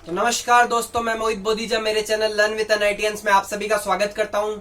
तो नमस्कार दोस्तों, मैं मोहित बोधीजा मेरे चैनल लर्न विद एनआईटीएंस में आप सभी का स्वागत करता हूं।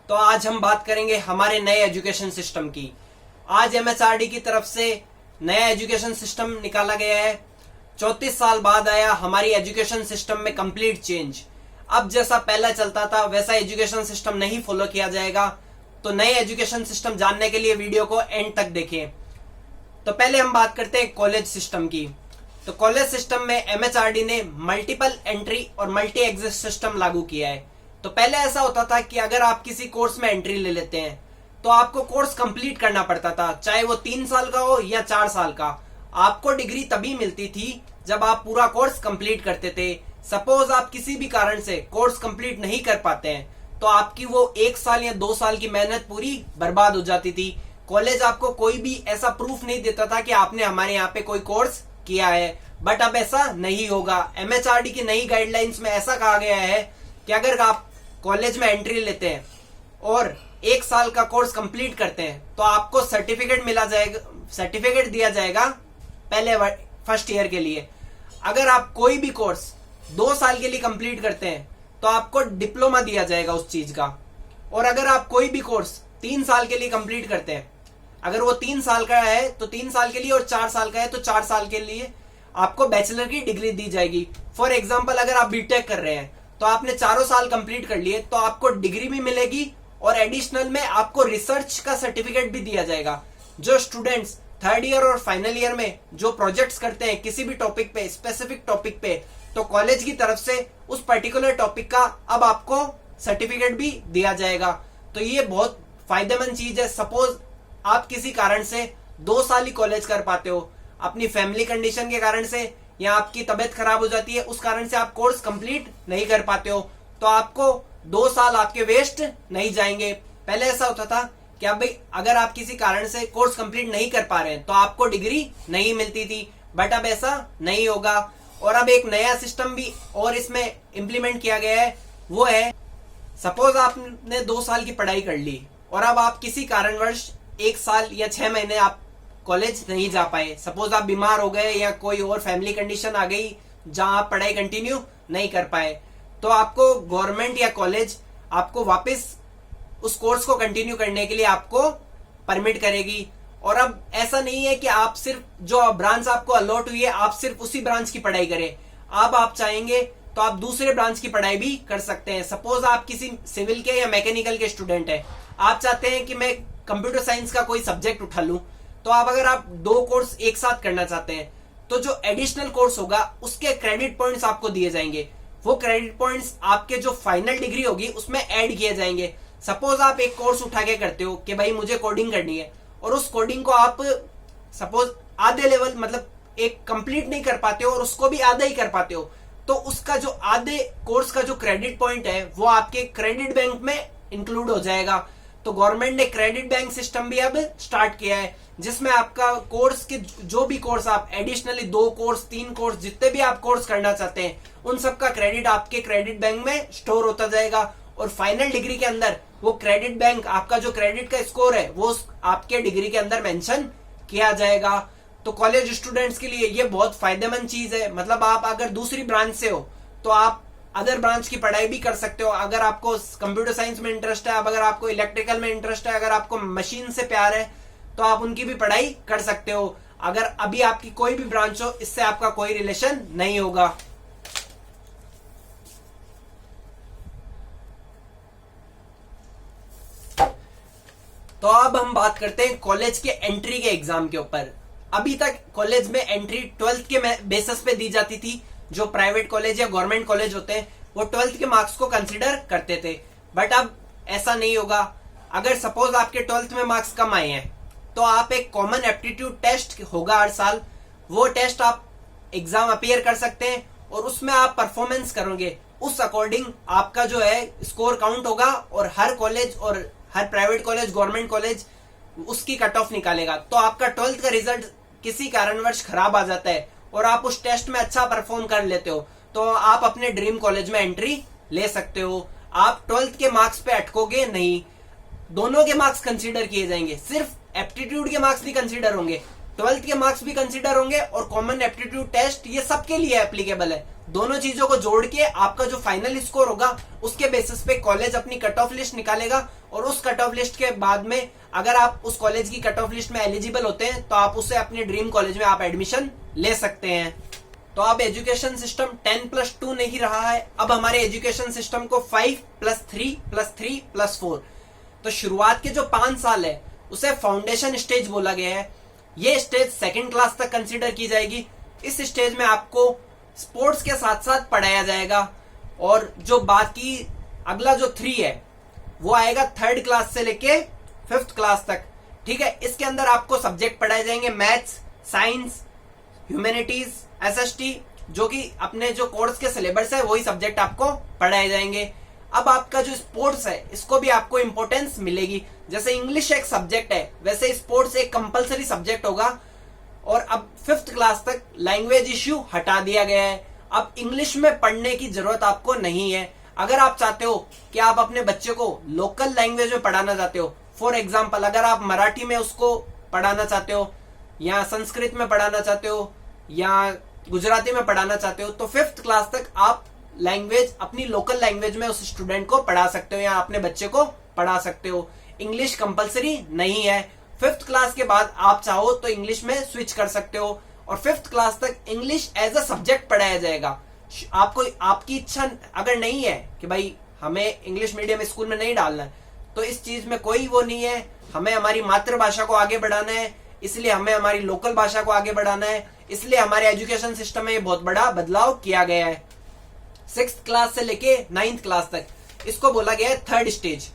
तो आज हम बात करेंगे हमारे नए एजुकेशन सिस्टम की। आज एमएचआरडी की तरफ से नया एजुकेशन सिस्टम निकाला गया है। 34 साल बाद आया हमारी एजुकेशन सिस्टम में कंप्लीट चेंज। अब जैसा पहला चलता था वैसा एजुकेशन सिस्टम नहीं फॉलो किया जाएगा। तो नए एजुकेशन सिस्टम जानने के लिए वीडियो को एंड तक देखें। तो पहले हम बात करते हैं कॉलेज सिस्टम की। तो कॉलेज सिस्टम में एमएचआरडी ने मल्टीपल एंट्री और मल्टी एग्जिट सिस्टम लागू किया है। तो पहले ऐसा होता था कि अगर आप किसी कोर्स में एंट्री ले लेते हैं तो आपको कोर्स कंप्लीट करना पड़ता था, चाहे वो 3 साल का हो या 4 साल का। आपको डिग्री तभी मिलती थी जब आप पूरा कोर्स कंप्लीट करते थे। सपोज आप किसी भी कारण से कोर्स कंप्लीट नहीं कर पाते हैं तो आपकी वो 1 साल या 2 साल की मेहनत पूरी बर्बाद हो जाती थी। कॉलेज आपको कोई भी ऐसा प्रूफ नहीं देता था कि आपने हमारे यहाँ पे कोई कोर्स किया है। बट अब ऐसा नहीं होगा। एमएचआरडी की नई गाइडलाइंस में ऐसा कहा गया है कि अगर आप कॉलेज में एंट्री लेते हैं और 1 साल का कोर्स कंप्लीट करते हैं तो आपको सर्टिफिकेट दिया जाएगा पहले फर्स्ट ईयर के लिए। अगर आप कोई भी कोर्स 2 साल के लिए कंप्लीट करते हैं तो आपको डिप्लोमा दिया जाएगा उस चीज का। और अगर आप कोई भी कोर्स 3 साल के लिए कंप्लीट करते हैं, अगर वो 3 साल का है तो 3 साल के लिए, और 4 साल का है तो 4 साल के लिए आपको बैचलर की डिग्री दी जाएगी। फॉर एग्जाम्पल, अगर आप बीटेक कर रहे हैं तो आपने 4 साल कंप्लीट कर लिए तो आपको डिग्री भी मिलेगी और एडिशनल में आपको रिसर्च का सर्टिफिकेट भी दिया जाएगा। जो स्टूडेंट्स 3rd ईयर और फाइनल ईयर में जो प्रोजेक्ट्स करते हैं किसी भी टॉपिक पे, स्पेसिफिक टॉपिक पे, तो कॉलेज की तरफ से उस पर्टिकुलर टॉपिक का अब आपको सर्टिफिकेट भी दिया जाएगा। तो ये बहुत फायदेमंद चीज है। सपोज आप किसी कारण से 2 साल ही कॉलेज कर पाते हो, अपनी फैमिली कंडीशन के कारण से, या आपकी तबीयत खराब हो जाती है उस कारण से आप कोर्स कंप्लीट नहीं कर पाते हो, तो आपको 2 साल आपके वेस्ट नहीं जाएंगे। पहले ऐसा होता था कि अब भाई अगर आप किसी कारण से कोर्स कंप्लीट नहीं कर पा रहे हैं तो आपको डिग्री नहीं मिलती थी। बट अब ऐसा नहीं होगा। और अब एक नया सिस्टम भी और इसमें इंप्लीमेंट किया गया है, वो है सपोज आपने 2 साल की पढ़ाई कर ली और अब आप किसी कारणवश 1 साल या 6 महीने आप कॉलेज नहीं जा पाए। सपोज आप बीमार हो गए या कोई और फैमिली कंडीशन आ गई जहां आप पढ़ाई कंटिन्यू नहीं कर पाए, तो आपको गवर्नमेंट या कॉलेज आपको वापस उस कोर्स को कंटिन्यू करने के लिए आपको परमिट करेगी। और अब ऐसा नहीं है कि आप सिर्फ जो ब्रांच आपको अलॉट हुई है आप सिर्फ उसी ब्रांच की पढ़ाई करें। अब आप चाहेंगे तो आप दूसरे ब्रांच की पढ़ाई भी कर सकते हैं। सपोज आप किसी सिविल के या मैकेनिकल के स्टूडेंट हैं, आप चाहते हैं कि मैं कंप्यूटर साइंस का कोई सब्जेक्ट उठा लूं, तो अगर आप 2 कोर्स एक साथ करना चाहते हैं तो जो एडिशनल कोर्स होगा उसके क्रेडिट पॉइंट्स आपको दिए जाएंगे। वो क्रेडिट पॉइंट्स आपके जो फाइनल डिग्री होगी उसमें ऐड किए जाएंगे। सपोज आप एक कोर्स उठा के करते हो कि भाई मुझे कोडिंग करनी है, और उस कोडिंग को आप सपोज आधे लेवल मतलब एक कंप्लीट नहीं कर पाते हो और उसको भी आधा ही कर पाते हो, तो उसका जो आधे कोर्स का जो क्रेडिट पॉइंट है वो आपके क्रेडिट बैंक में इंक्लूड हो जाएगा। तो गवर्नमेंट ने क्रेडिट बैंक सिस्टम भी अब स्टार्ट किया है, जिसमें आपका कोर्स के जो भी कोर्स आप एडिशनली 2 कोर्स 3 कोर्स जितने भी आप कोर्स करना चाहते हैं उन सब का क्रेडिट आपके क्रेडिट बैंक में स्टोर होता जाएगा। और फाइनल डिग्री के अंदर वो क्रेडिट बैंक आपका जो क्रेडिट का स्कोर है वो आपके डिग्री के अंदर मेंशन किया जाएगा। तो कॉलेज स्टूडेंट्स के लिए ये बहुत फायदेमंद चीज है। मतलब आप अगर दूसरी ब्रांच से हो तो आप अदर ब्रांच की पढ़ाई भी कर सकते हो। अगर आपको कंप्यूटर साइंस में इंटरेस्ट है, अगर आपको इलेक्ट्रिकल में इंटरेस्ट है, अगर आपको मशीन से प्यार है तो आप उनकी भी पढ़ाई कर सकते हो। अगर अभी आपकी कोई भी ब्रांच हो इससे आपका कोई रिलेशन नहीं होगा। तो अब हम बात करते हैं कॉलेज के एंट्री के एग्जाम के ऊपर। अभी तक कॉलेज में एंट्री 12th के बेसिस पे दी जाती थी। जो प्राइवेट कॉलेज या गवर्नमेंट कॉलेज होते हैं वो 12th के मार्क्स को कंसीडर करते थे। बट अब ऐसा नहीं होगा। अगर सपोज आपके 12th में मार्क्स कम आए हैं तो आप एक कॉमन एप्टीट्यूड टेस्ट होगा हर साल, वो टेस्ट आप एग्जाम अपीयर कर सकते हैं और उसमें आप परफॉर्मेंस करोगे, उस अकॉर्डिंग आपका जो है स्कोर काउंट होगा। और हर कॉलेज और हर प्राइवेट कॉलेज, गवर्नमेंट कॉलेज उसकी कट ऑफ निकालेगा। तो आपका 12th का रिजल्ट किसी कारणवश खराब आ जाता है और आप उस टेस्ट में अच्छा परफॉर्म कर लेते हो तो आप अपने ड्रीम कॉलेज में एंट्री ले सकते हो। आप 12th के मार्क्स पे अटकोगे नहीं, दोनों के मार्क्स कंसीडर किए जाएंगे। सिर्फ एप्टीट्यूड के मार्क्स नहीं कंसीडर होंगे, ट्वेल्थ के मार्क्स भी कंसीडर होंगे और कॉमन एप्टीट्यूड टेस्ट ये सबके लिए एप्लीकेबल है। दोनों चीजों को जोड़ के आपका जो फाइनल स्कोर होगा उसके बेसिस पे कॉलेज अपनी कट ऑफ लिस्ट निकालेगा और उस कट ऑफ लिस्ट के बाद में अगर आप उस कॉलेज की कट ऑफ लिस्ट में एलिजिबल होते हैं तो आप उससे अपने ड्रीम कॉलेज में आप एडमिशन ले सकते हैं। तो अब एजुकेशन सिस्टम 10+2 नहीं रहा है, अब हमारे एजुकेशन सिस्टम को 5+3+3+4। तो शुरुआत के जो 5 साल है उसे फाउंडेशन स्टेज बोला गया है। ये स्टेज सेकंड क्लास तक कंसीडर की जाएगी। इस स्टेज में आपको स्पोर्ट्स के साथ साथ पढ़ाया जाएगा और जो बाकी अगला जो 3 है वो आएगा 3rd क्लास से लेके 5th क्लास तक। ठीक है, इसके अंदर आपको सब्जेक्ट पढ़ाए जाएंगे मैथ्स, साइंस, ह्यूमैनिटीज, एसएसटी, जो कि अपने जो कोर्स के सिलेबस है वही सब्जेक्ट आपको पढ़ाए जाएंगे। अब आपका जो स्पोर्ट्स है इसको भी आपको इंपॉर्टेंस मिलेगी। जैसे इंग्लिश एक सब्जेक्ट है वैसे स्पोर्ट्स एक कंपलसरी सब्जेक्ट होगा। और अब 5th क्लास तक लैंग्वेज इश्यू हटा दिया गया है। अब इंग्लिश में पढ़ने की जरूरत आपको नहीं है। अगर आप चाहते हो कि आप अपने बच्चे को लोकल लैंग्वेज में पढ़ाना चाहते हो, फॉर एग्जाम्पल अगर आप मराठी में उसको पढ़ाना चाहते हो या संस्कृत में पढ़ाना चाहते हो या गुजराती में पढ़ाना चाहते हो, तो 5th क्लास तक आप लैंग्वेज अपनी लोकल लैंग्वेज में उस स्टूडेंट को पढ़ा सकते हो या अपने बच्चे को पढ़ा सकते हो। इंग्लिश कंपलसरी नहीं है। 5th क्लास के बाद आप चाहो तो इंग्लिश में स्विच कर सकते हो और 5th क्लास तक इंग्लिश एज अ सब्जेक्ट पढ़ाया जाएगा। आपको आपकी इच्छा अगर नहीं है कि भाई हमें इंग्लिश मीडियम स्कूल में नहीं डालना है तो इस चीज में कोई वो नहीं है। हमें हमारी मातृभाषा को आगे बढ़ाना है, इसलिए हमें हमारी लोकल भाषा को आगे बढ़ाना है, इसलिए हमारे एजुकेशन सिस्टम में ये बहुत बड़ा बदलाव किया गया है। 6th क्लास से लेके 9th क्लास तक इसको बोला गया है 3rd स्टेज।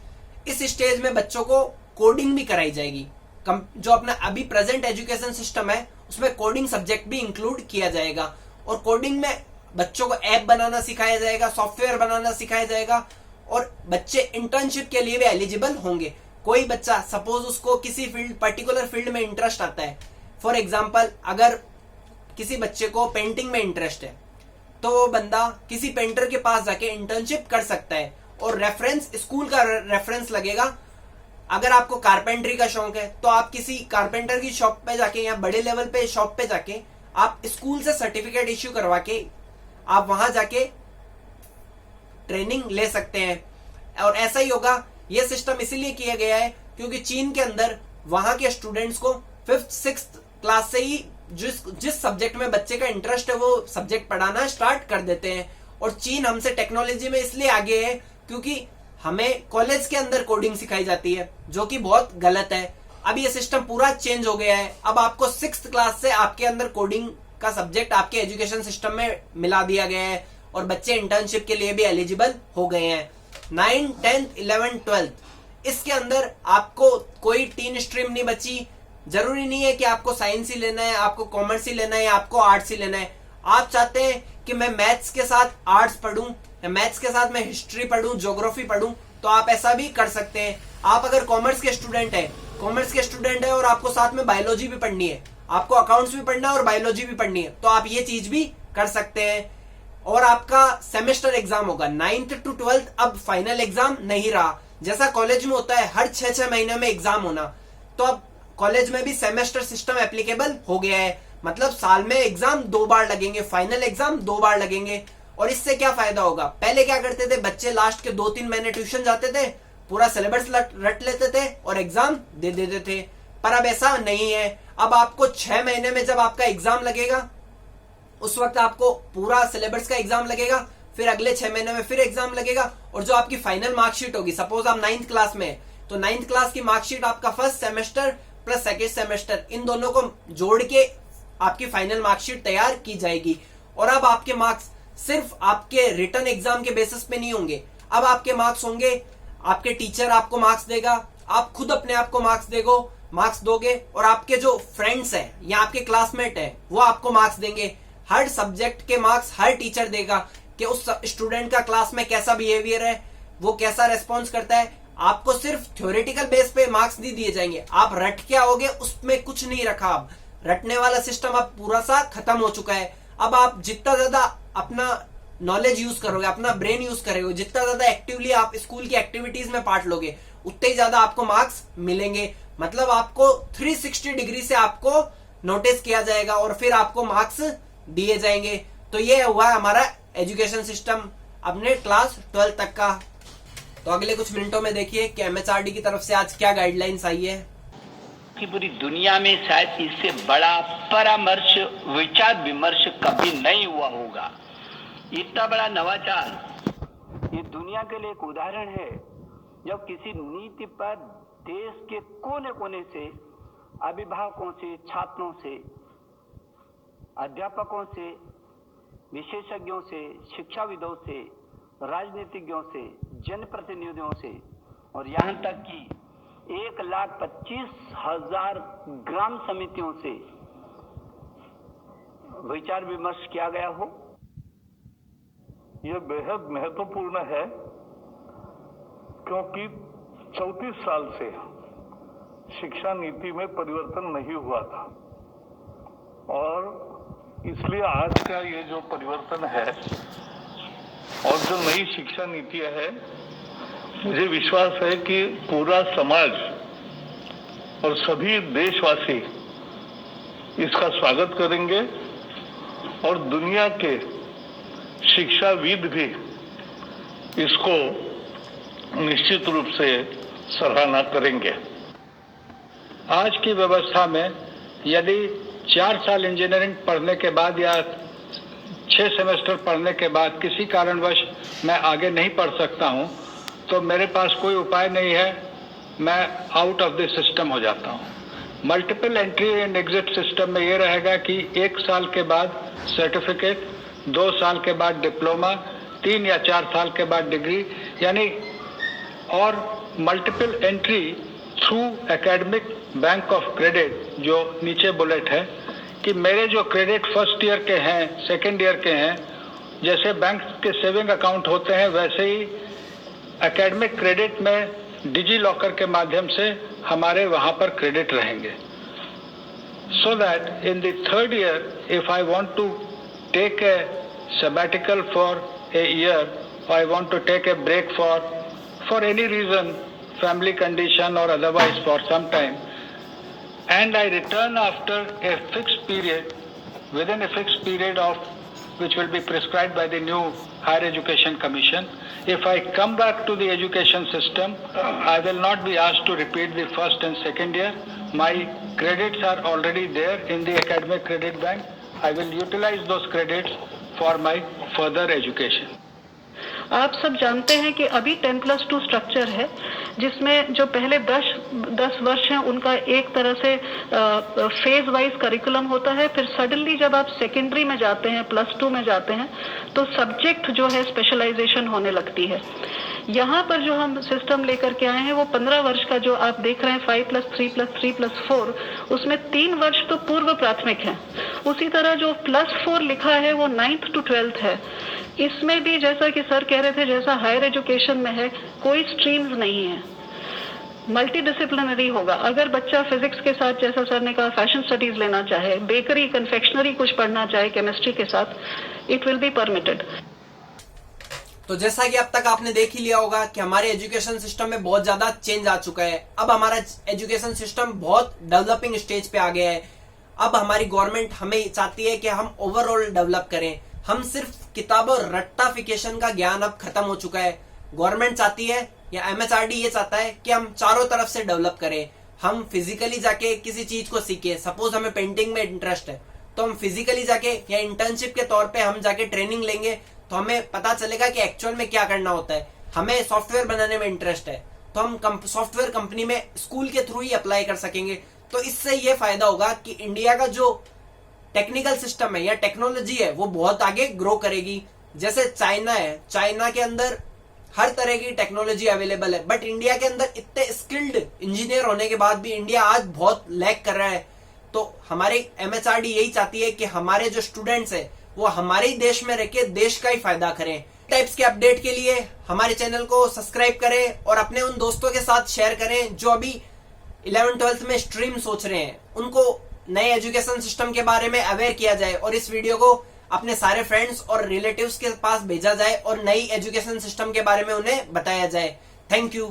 इस स्टेज में बच्चों को कोडिंग भी कराई जाएगी। जो अपना अभी प्रेजेंट एजुकेशन सिस्टम है उसमें कोडिंग सब्जेक्ट भी इंक्लूड किया जाएगा और कोडिंग में बच्चों को ऐप बनाना सिखाया जाएगा, सॉफ्टवेयर बनाना सिखाया जाएगा और बच्चे इंटर्नशिप के लिए भी एलिजिबल होंगे। कोई बच्चा सपोज उसको किसी पर्टिकुलर फील्ड में इंटरेस्ट आता है, फॉर एग्जाम्पल अगर किसी बच्चे को पेंटिंग में इंटरेस्ट है तो वो बंदा किसी पेंटर के पास जाके इंटर्नशिप कर सकता है और रेफरेंस स्कूल का रेफरेंस लगेगा। अगर आपको कारपेंटरी का शौक है तो आप किसी कारपेंटर की शॉप पे जाके या बड़े लेवल पे शॉप पे जाके आप स्कूल से सर्टिफिकेट इश्यू करवा के आप वहां जाके ट्रेनिंग ले सकते हैं। और ऐसा ही होगा, यह सिस्टम इसीलिए किया गया है क्योंकि चीन के अंदर वहां के स्टूडेंट्स को 5th 6th क्लास से ही जिस सब्जेक्ट में बच्चे का इंटरेस्ट है वो सब्जेक्ट पढ़ाना स्टार्ट कर देते हैं। और चीन हमसे टेक्नोलॉजी में इसलिए आगे है क्योंकि हमें कॉलेज के अंदर कोडिंग सिखाई जाती है, जो कि बहुत गलत है। अब ये सिस्टम पूरा चेंज हो गया है। अब आपको 6th क्लास से आपके अंदर कोडिंग का सब्जेक्ट आपके एजुकेशन सिस्टम में मिला दिया गया है और बच्चे इंटर्नशिप के लिए भी एलिजिबल हो गए हैं। 9, 10, 11, 12 इसके अंदर आपको कोई 3 स्ट्रीम नहीं बची। जरूरी नहीं है कि आपको साइंस ही लेना है, आपको कॉमर्स ही लेना है या आपको आर्ट्स ही लेना है। आप चाहते हैं कि मैं मैथ्स के साथ आर्ट्स पढ़ूं या मैथ्स के साथ मैं हिस्ट्री पढ़ूं, ज्योग्राफी पढ़ूं, तो आप ऐसा भी कर सकते हैं। आप अगर कॉमर्स के स्टूडेंट है और आपको साथ में बायोलॉजी भी पढ़नी है, आपको अकाउंट्स भी पढ़ना है और बायोलॉजी भी पढ़नी है, तो आप ये चीज भी कर सकते हैं। और आपका सेमेस्टर एग्जाम होगा 9th to 12th। अब फाइनल एग्जाम नहीं रहा, जैसा कॉलेज में होता है हर 6-6 महीने में एग्जाम होना, तो अब कॉलेज में भी सेमेस्टर सिस्टम एप्लीकेबल हो गया है। मतलब साल में एग्जाम 2 बार लगेंगे, फाइनल एग्जाम 2 बार लगेंगे। और इससे क्या फायदा होगा, पहले क्या करते थे बच्चे लास्ट के 2-3 महीने ट्यूशन जाते थे, पूरा सिलेबस रट लेते थे और एग्जाम दे देते थे। पर अब ऐसा नहीं है। अब आपको 6 महीने में जब आपका एग्जाम लगेगा उस वक्त आपको पूरा सिलेबस का एग्जाम लगेगा, फिर अगले 6 महीने में फिर एग्जाम लगेगा और जो आपकी फाइनल मार्कशीट होगी, सपोज आप 9th क्लास में तो 9th क्लास की मार्कशीट आपका first semester plus second semester इन दोनों को जोड़ के आपकी फाइनल मार्कशीट तैयार की जाएगी। और अब आपके मार्क्स सिर्फ आपके रिटन एग्जाम के बेसिस पे नहीं होंगे, अब आपके मार्क्स होंगे, आपके टीचर आपको मार्क्स देगा, आप खुद अपने आप को मार्क्स दोगे और आपके जो फ्रेंड्स हैं या आपके क्लासमेट हैं वो आपको मार्क्स देंगे। हर सब्जेक्ट के मार्क्स हर टीचर देगा कि उस स्टूडेंट का क्लास में कैसा बिहेवियर है, वो कैसा रेस्पॉन्स करता है। आपको सिर्फ थ्योरेटिकल बेस पे मार्क्स नहीं दिए जाएंगे, आप रट के आओगे उसमें कुछ नहीं रखा। अब रटने वाला सिस्टम अब पूरा सा खत्म हो चुका है। अब आप जितना ज्यादा अपना नॉलेज यूज करोगे, अपना ब्रेन यूज करोगे, जितना ज्यादा एक्टिवली आप स्कूल की एक्टिविटीज में पार्ट लोगे, उतने ही ज्यादा आपको मार्क्स मिलेंगे। मतलब आपको 360 डिग्री से आपको नोटिस किया जाएगा और फिर आपको मार्क्स दिए जाएंगे। तो ये हुआ हमारा एजुकेशन सिस्टम अपने क्लास 12 तक का। तो अगले कुछ मिनटों में देखिए कि एमएचआरडी की तरफ से आज क्या गाइडलाइंस आई है। कि पूरी दुनिया में शायद इससे बड़ा परामर्श विचार विमर्श कभी नहीं हुआ होगा। इतना बड़ा नवाचार ये दुनिया के लिए एक उदाहरण है, जब किसी नीति पर देश के कोने कोने से, अभिभावकों से, छात्रों से, अध्यापकों से, विशेषज्ञों से, शिक्षाविदों से, राजनीतिज्ञों से, जनप्रतिनिधियों से और यहाँ तक कि 1,25,000 ग्राम समितियों से विचार विमर्श किया गया हो। यह बेहद महत्वपूर्ण है क्योंकि 34 साल से शिक्षा नीति में परिवर्तन नहीं हुआ था और इसलिए आज का ये जो परिवर्तन है और जो नई शिक्षा नीति है, मुझे विश्वास है कि पूरा समाज और सभी देशवासी इसका स्वागत करेंगे और दुनिया के शिक्षाविद भी इसको निश्चित रूप से सराहना करेंगे। आज की व्यवस्था में यदि 4 साल इंजीनियरिंग पढ़ने के बाद या 6 सेमेस्टर पढ़ने के बाद किसी कारणवश मैं आगे नहीं पढ़ सकता हूं, तो मेरे पास कोई उपाय नहीं है, मैं आउट ऑफ द सिस्टम हो जाता हूं। Multiple entry and exit system में ये रहेगा कि 1 साल के बाद सर्टिफिकेट, 2 साल के बाद डिप्लोमा, 3 या 4 साल के बाद डिग्री, यानी और multiple entry through academic bank of credit, जो नीचे बुलेट है कि मेरे जो क्रेडिट फर्स्ट ईयर के हैं, सेकेंड ईयर के हैं, जैसे बैंक के सेविंग अकाउंट होते हैं वैसे ही एकेडमिक क्रेडिट में डिजी लॉकर के माध्यम से हमारे वहाँ पर क्रेडिट रहेंगे। So that in the third year if I want to take a sabbatical for a year, or I want to take a break for any reason, family condition or otherwise for some time, and I return after a fixed period, within a fixed period of which will be prescribed by the new Higher Education Commission. If I come back to the education system, I will not be asked to repeat the first and second year. My credits are already there in the academic credit bank. I will utilize those credits for my further education. आप सब जानते हैं कि अभी 10+2 structure है, जिसमें जो पहले 10 वर्ष हैं उनका एक तरह से फेज वाइज करिकुलम होता है। फिर सडनली जब आप सेकेंडरी में जाते हैं, +2 में जाते हैं, तो सब्जेक्ट जो है स्पेशलाइजेशन होने लगती है। यहाँ पर जो हम सिस्टम लेकर के आए हैं वो 15 वर्ष का जो आप देख रहे हैं 5+3+3+4, उसमें 3 वर्ष तो पूर्व प्राथमिक है। उसी तरह जो +4 लिखा है वो 9th to 12th है। इसमें भी जैसा कि सर कह रहे थे, जैसा हायर एजुकेशन में है, कोई स्ट्रीम्स नहीं है, मल्टी डिसिप्लिनरी होगा। अगर बच्चा फिजिक्स के साथ, जैसा सर ने कहा, फैशन स्टडीज लेना चाहे, बेकरी कन्फेक्शनरी कुछ पढ़ना चाहे केमिस्ट्री के साथ, इट विल बी परमिटेड। तो जैसा कि अब तक आपने देख ही लिया होगा कि हमारे एजुकेशन सिस्टम में बहुत ज्यादा चेंज आ चुका है। अब हमारा एजुकेशन सिस्टम बहुत डेवलपिंग स्टेज पे आ गया है। अब हमारी गवर्नमेंट हमें चाहती है कि हम ओवरऑल डेवलप करें। हम सिर्फ किताबों रट्टाफिकेशन का ज्ञान अब खत्म हो चुका है। गवर्नमेंट चाहती है या एमएचआरडी ये चाहता है कि हम चारों तरफ से डेवलप करें। हम फिजिकली जाके किसी चीज को सीखें। सपोज हमें पेंटिंग में इंटरेस्ट है तो हम फिजिकली जाके या इंटर्नशिप के तौर पे हम जाके ट्रेनिंग लेंगे तो हमें पता चलेगा कि एक्चुअल में क्या करना होता है। हमें सॉफ्टवेयर बनाने में इंटरेस्ट है तो हम सॉफ्टवेयर कंपनी में स्कूल के थ्रू ही अप्लाई कर सकेंगे। तो इससे ये फायदा होगा कि इंडिया का जो टेक्निकल सिस्टम है या टेक्नोलॉजी है वो बहुत आगे ग्रो करेगी। जैसे चाइना है, चाइना के अंदर हर तरह की टेक्नोलॉजी अवेलेबल है, बट इंडिया के अंदर इतने स्किल्ड इंजीनियर होने के बाद भी इंडिया आज बहुत लैग कर रहा है। तो हमारे एमएचआरडी यही चाहती है कि हमारे जो स्टूडेंट्स हैं वो हमारे ही देश में रह के देश का ही फायदा करें। टाइप्स के अपडेट के लिए हमारे चैनल को सब्सक्राइब करें और अपने उन दोस्तों के साथ शेयर करें जो अभी 11th-12th में स्ट्रीम सोच रहे हैं। उनको नए एजुकेशन सिस्टम के बारे में अवेयर किया जाए और इस वीडियो को अपने सारे फ्रेंड्स और रिलेटिव्स के पास भेजा जाए और नई एजुकेशन सिस्टम के बारे में उन्हें बताया जाए। Thank you.